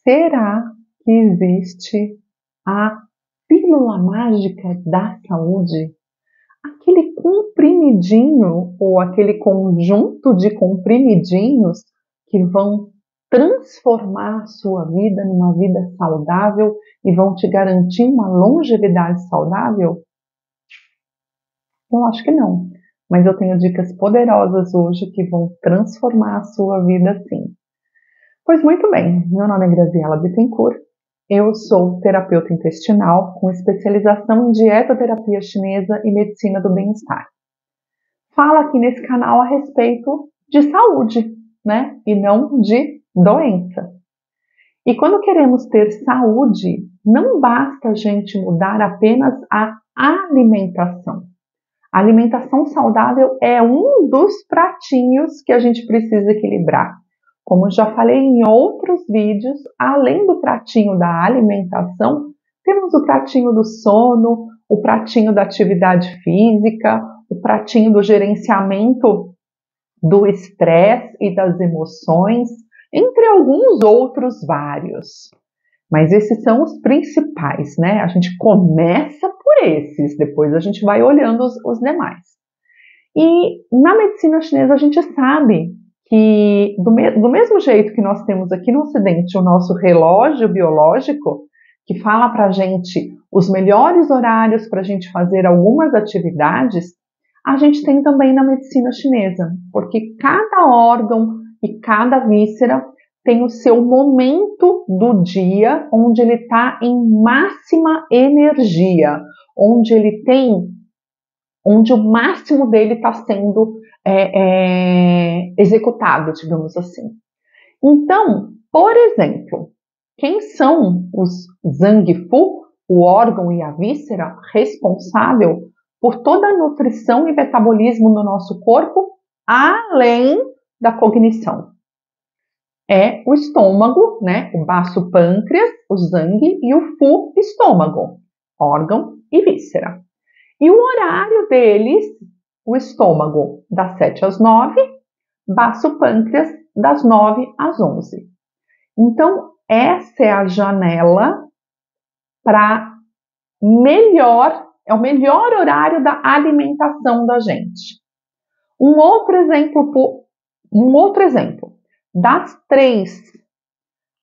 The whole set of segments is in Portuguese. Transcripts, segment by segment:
Será que existe a pílula mágica da saúde? Aquele comprimidinho ou aquele conjunto de comprimidinhos que vão transformar a sua vida numa vida saudável e vão te garantir uma longevidade saudável? Eu acho que não, mas eu tenho dicas poderosas hoje que vão transformar a sua vida sim. Pois muito bem, meu nome é Graziela Bittencourt, eu sou terapeuta intestinal com especialização em dietoterapia chinesa e medicina do bem-estar. Falo aqui nesse canal a respeito de saúde, né? E não de doença. E quando queremos ter saúde, não basta a gente mudar apenas a alimentação. A alimentação saudável é um dos pratinhos que a gente precisa equilibrar. Como já falei em outros vídeos, além do pratinho da alimentação, temos o pratinho do sono, o pratinho da atividade física, o pratinho do gerenciamento do estresse e das emoções, entre alguns outros vários. Mas esses são os principais, né? A gente começa por esses, depois a gente vai olhando os demais. E na medicina chinesa a gente sabe que do mesmo jeito que nós temos aqui no Ocidente o nosso relógio biológico, que fala para a gente os melhores horários para a gente fazer algumas atividades, a gente tem também na medicina chinesa, porque cada órgão e cada víscera tem o seu momento do dia onde ele está em máxima energia, onde o máximo dele está sendo executado, digamos assim. Então, por exemplo, quem são os Zangfu, o órgão e a víscera responsável por toda a nutrição e metabolismo no nosso corpo, além da cognição? É o estômago, né? O baço pâncreas, o Zang, e o Fu, estômago, órgão e víscera. E o horário deles, o estômago, das 7 às 9, baço pâncreas, das 9 às 11. Então, essa é a janela para é o melhor horário da alimentação da gente. Um outro exemplo. Das 3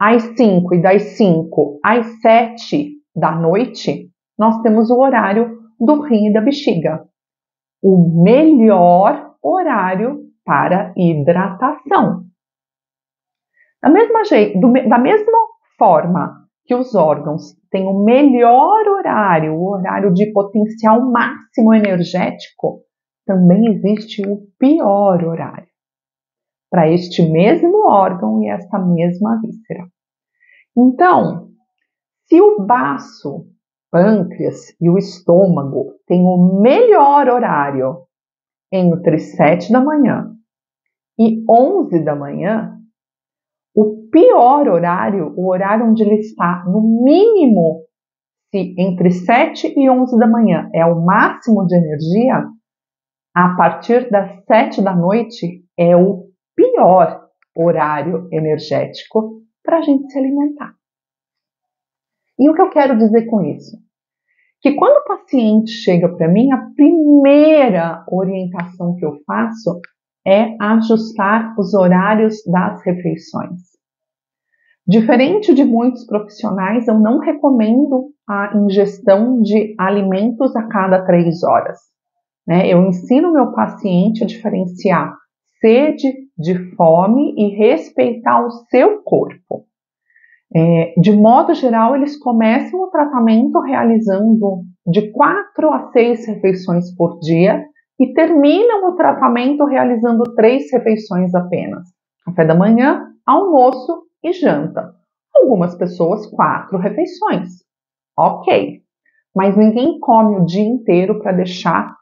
às 5 e das 5 às 7 da noite, nós temos o horário do rim e da bexiga. O melhor horário para hidratação. Da mesma forma que os órgãos têm o melhor horário, o horário de potencial máximo energético, também existe o pior horário para este mesmo órgão e esta mesma víscera. Então, se o baço, pâncreas e o estômago têm o melhor horário entre 7 da manhã e 11 da manhã, o pior horário, o horário onde ele está no mínimo, se entre 7 e 11 da manhã é o máximo de energia, a partir das 7 da noite é o pior horário energético para a gente se alimentar. E o que eu quero dizer com isso? Que quando o paciente chega para mim, a primeira orientação que eu faço é ajustar os horários das refeições. Diferente de muitos profissionais, eu não recomendo a ingestão de alimentos a cada 3 horas. Eu ensino o meu paciente a diferenciar sede de fome e respeitar o seu corpo. De modo geral, eles começam o tratamento realizando de 4 a 6 refeições por dia e terminam o tratamento realizando 3 refeições apenas. Café da manhã, almoço e janta. Algumas pessoas 4 refeições. Ok, mas ninguém come o dia inteiro para deixar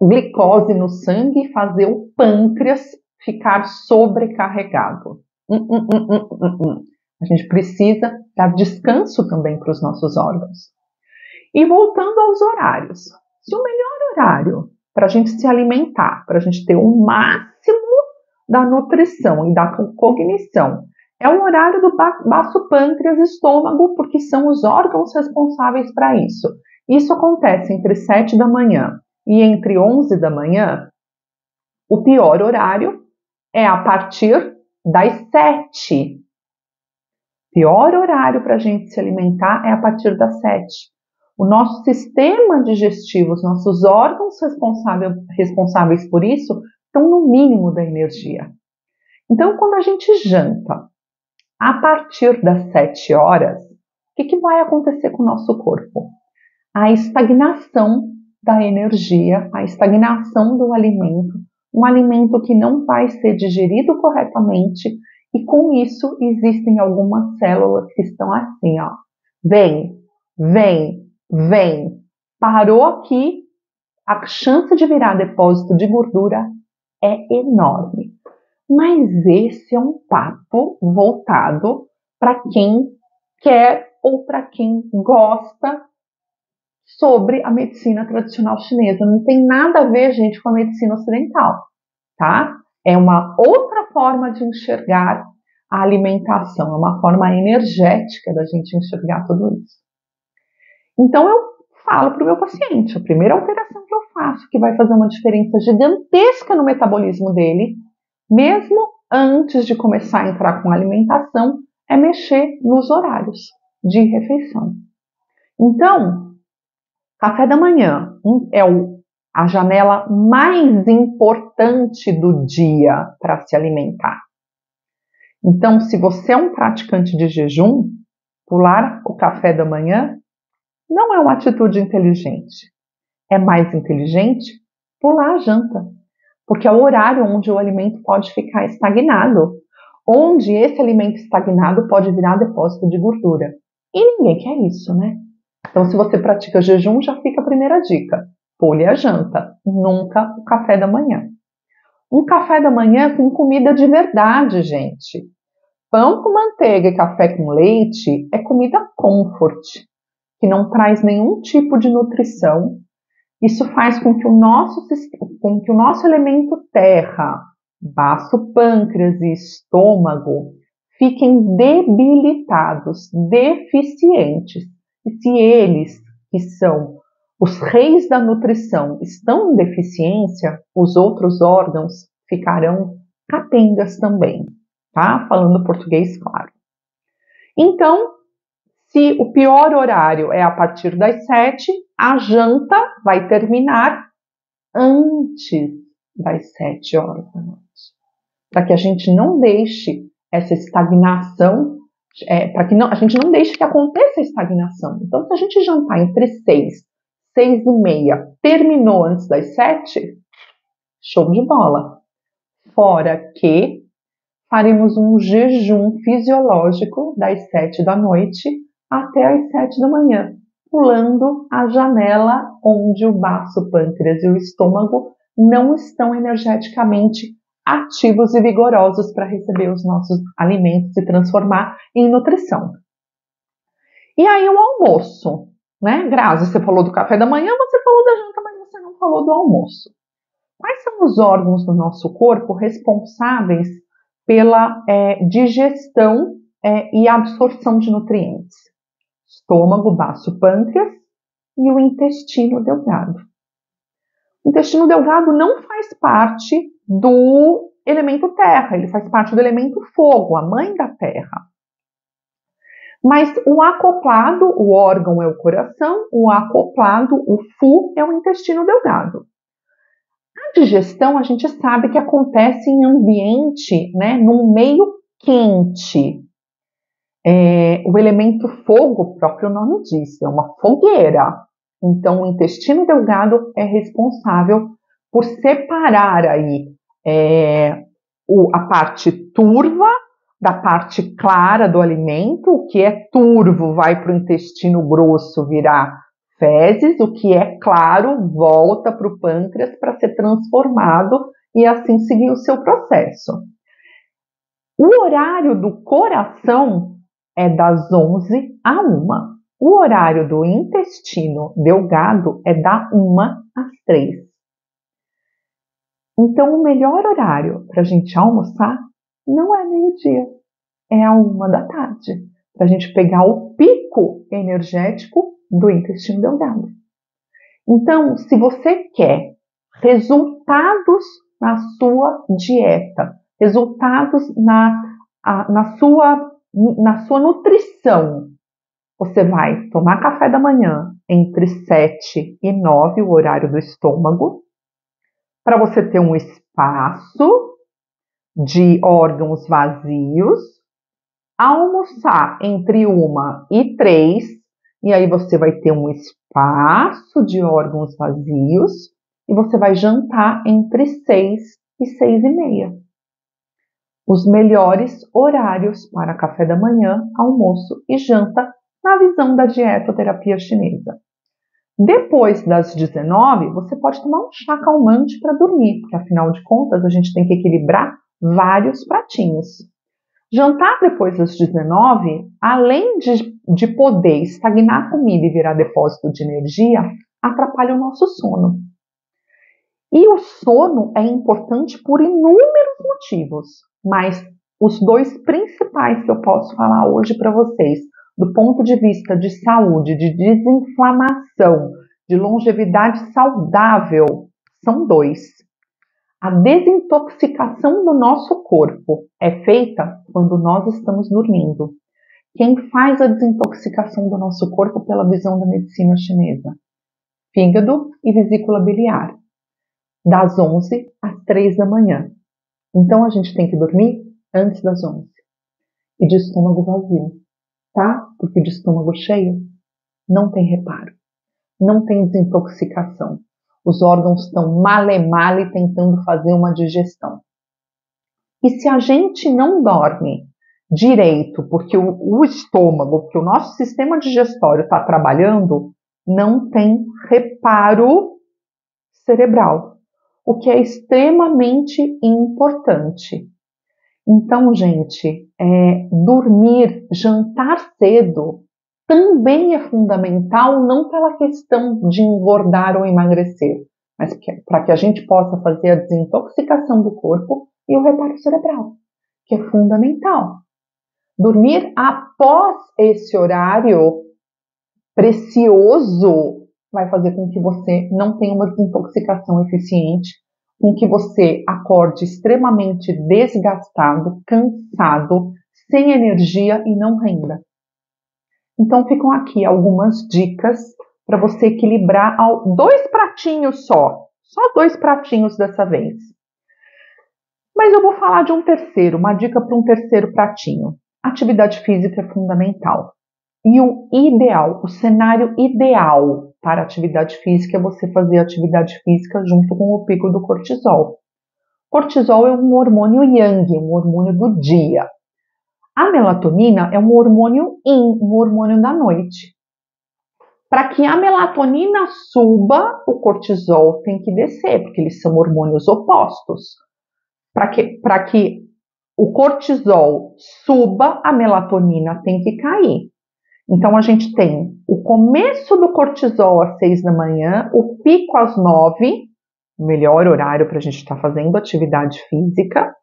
glicose no sangue e fazer o pâncreas ficar sobrecarregado. A gente precisa dar descanso também para os nossos órgãos. E voltando aos horários. Se o melhor horário para a gente se alimentar, para a gente ter o máximo da nutrição e da cognição, É o horário do baço pâncreas e estômago, porque são os órgãos responsáveis para isso. Isso acontece entre 7 da manhã e entre 11 da manhã. O pior horário é a partir das 7. Pior horário para a gente se alimentar é a partir das 7. O nosso sistema digestivo, os nossos órgãos responsáveis por isso, estão no mínimo da energia. Então, quando a gente janta a partir das 7 horas, o que vai acontecer com o nosso corpo? A estagnação da energia, a estagnação do alimento, um alimento que não vai ser digerido corretamente, e com isso existem algumas células que estão assim, ó. Vem. Parou aqui, a chance de virar depósito de gordura é enorme. Mas esse é um papo voltado para quem quer ou para quem gosta sobre a medicina tradicional chinesa. Não tem nada a ver, gente, com a medicina ocidental, tá? É uma outra forma de enxergar a alimentação, é uma forma energética da gente enxergar tudo isso. Então eu falo para o meu paciente, a primeira alteração que eu faço, que vai fazer uma diferença gigantesca no metabolismo dele, mesmo antes de começar a entrar com a alimentação, é mexer nos horários de refeição. Então, café da manhã é a janela mais importante do dia para se alimentar. Então, se você é um praticante de jejum, pular o café da manhã não é uma atitude inteligente. É mais inteligente pular a janta, porque é o horário onde o alimento pode ficar estagnado, onde esse alimento estagnado pode virar depósito de gordura. E ninguém quer isso, né? Então, se você pratica jejum, já fica a primeira dica. Pule a janta, nunca o café da manhã. Um café da manhã com comida de verdade, gente. Pão com manteiga e café com leite é comida comfort, que não traz nenhum tipo de nutrição. Isso faz com que o nosso elemento terra, baço pâncreas e estômago fiquem debilitados, deficientes. E se eles, que são os reis da nutrição, estão em deficiência, os outros órgãos ficarão capengas também, tá? Falando português claro. Então, se o pior horário é a partir das 7, a janta vai terminar antes das 7 horas da noite. Para que a gente não deixe essa estagnação, para que a gente não deixe que aconteça a estagnação. Então, se a gente jantar entre 6, 6 e meia, terminou antes das 7, show de bola. Fora que faremos um jejum fisiológico das 7 da noite até as 7 da manhã, pulando a janela onde o baço pâncreas e o estômago não estão energeticamente ativos e vigorosos para receber os nossos alimentos e transformar em nutrição. E aí o almoço, né? Grazi, você falou do café da manhã, você falou da janta, mas você não falou do almoço. Quais são os órgãos do nosso corpo responsáveis pela digestão e absorção de nutrientes? Estômago, baço, pâncreas e o intestino delgado. O intestino delgado não faz parte do elemento terra, ele faz parte do elemento fogo, a mãe da terra. Mas o acoplado, o órgão é o coração, o acoplado, o fu, é o intestino delgado. A digestão, a gente sabe que acontece em ambiente, né, num meio quente. O elemento fogo, o próprio nome diz, é uma fogueira. Então, o intestino delgado é responsável por separar aí a parte turva da parte clara do alimento. O que é turvo vai para o intestino grosso virar fezes, o que é claro volta para o pâncreas para ser transformado e assim seguir o seu processo. O horário do coração é das 11 à 1. O horário do intestino delgado é da 1 às 3. Então, o melhor horário para a gente almoçar não é meio-dia, é a 1 da tarde, para a gente pegar o pico energético do intestino delgado. Então, se você quer resultados na sua dieta, resultados na sua nutrição, você vai tomar café da manhã entre 7 e 9, o horário do estômago, para você ter um espaço de órgãos vazios, almoçar entre 1 e 3, e aí você vai ter um espaço de órgãos vazios, e você vai jantar entre 6 e 6 e meia. Os melhores horários para café da manhã, almoço e janta na visão da dietoterapia chinesa. Depois das 19, você pode tomar um chá calmante para dormir, porque afinal de contas a gente tem que equilibrar vários pratinhos. Jantar depois das 19, além de poder estagnar a comida e virar depósito de energia, atrapalha o nosso sono. E o sono é importante por inúmeros motivos, mas os 2 principais que eu posso falar hoje para vocês, do ponto de vista de saúde, de desinflamação, de longevidade saudável, são 2. A desintoxicação do nosso corpo é feita quando nós estamos dormindo. Quem faz a desintoxicação do nosso corpo pela visão da medicina chinesa? Fígado e vesícula biliar, das 11 às 3 da manhã. Então a gente tem que dormir antes das 11. E de estômago vazio, tá? Porque de estômago cheio não tem reparo, não tem desintoxicação. Os órgãos estão male tentando fazer uma digestão. E se a gente não dorme direito, porque o estômago, porque o nosso sistema digestório está trabalhando, não tem reparo cerebral, o que é extremamente importante. Então, gente, dormir, jantar cedo também é fundamental, não pela questão de engordar ou emagrecer, mas para que a gente possa fazer a desintoxicação do corpo e o reparo cerebral, que é fundamental. Dormir após esse horário precioso vai fazer com que você não tenha uma desintoxicação eficiente, com que você acorde extremamente desgastado, cansado, sem energia e não renda. Então ficam aqui algumas dicas para você equilibrar 2 pratinhos só 2 pratinhos dessa vez. Mas eu vou falar de um terceiro, uma dica para um terceiro pratinho. Atividade física é fundamental. E o ideal, o cenário ideal para atividade física é você fazer atividade física junto com o pico do cortisol. Cortisol é um hormônio yang, um hormônio do dia. A melatonina é um hormônio yin, um hormônio da noite. Para que a melatonina suba, o cortisol tem que descer, porque eles são hormônios opostos. Para que o cortisol suba, a melatonina tem que cair. Então, a gente tem o começo do cortisol às 6 da manhã, o pico às 9, o melhor horário para a gente estar fazendo atividade física.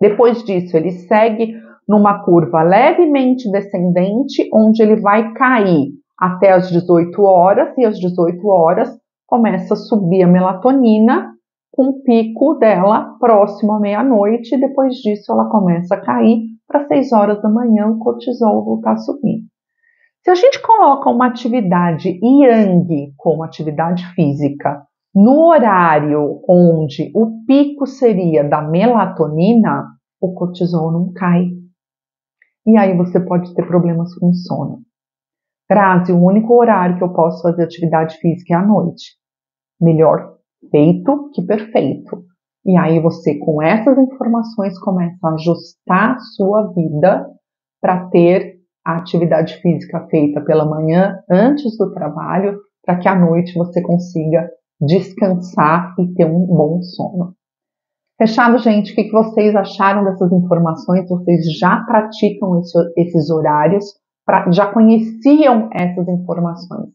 Depois disso, ele segue numa curva levemente descendente, onde ele vai cair até as 18 horas, e às 18 horas começa a subir a melatonina, com o pico dela próximo à meia-noite, e depois disso ela começa a cair para 6 horas da manhã, o cortisol voltar a subir. Se a gente coloca uma atividade yang como atividade física no horário onde o pico seria da melatonina, o cortisol não cai. E aí você pode ter problemas com sono. Grazi, o único horário que eu posso fazer atividade física é à noite. Melhor feito que perfeito. E aí você, com essas informações, começa a ajustar a sua vida para ter a atividade física feita pela manhã, antes do trabalho, para que à noite você consiga descansar e ter um bom sono. Fechado, gente? O que vocês acharam dessas informações? Vocês já praticam esses horários? Já conheciam essas informações?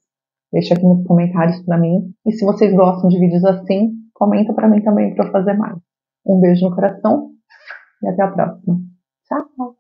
Deixa aqui nos comentários para mim. E se vocês gostam de vídeos assim, comenta para mim também para eu fazer mais. Um beijo no coração e até a próxima. Tchau!